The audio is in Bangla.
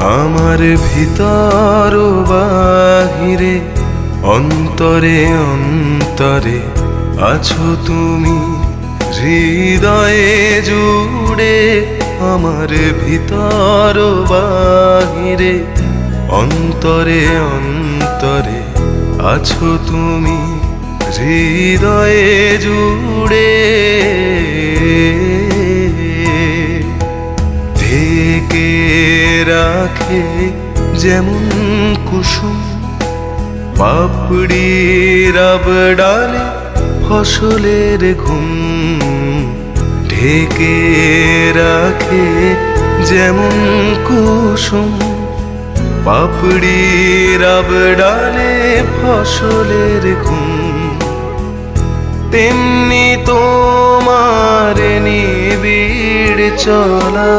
আমার ভিতর ও বাহিরে অন্তরে অন্তরে আছো তুমি, হৃদয়ে জুড়ে। আমার ভিতর ও বাহিরে অন্তরে অন্তরে আছো তুমি, হৃদয়ে জুড়ে। ঢেকে রাখে যেমন কুসুম পাপড়ির ডালে ফসলের ঘুম। ঢেকে রাখে যেমন কুসুম পাপড়ির ডালে ফসলের ঘুম। তেমনি তোমার নিবিড় চলা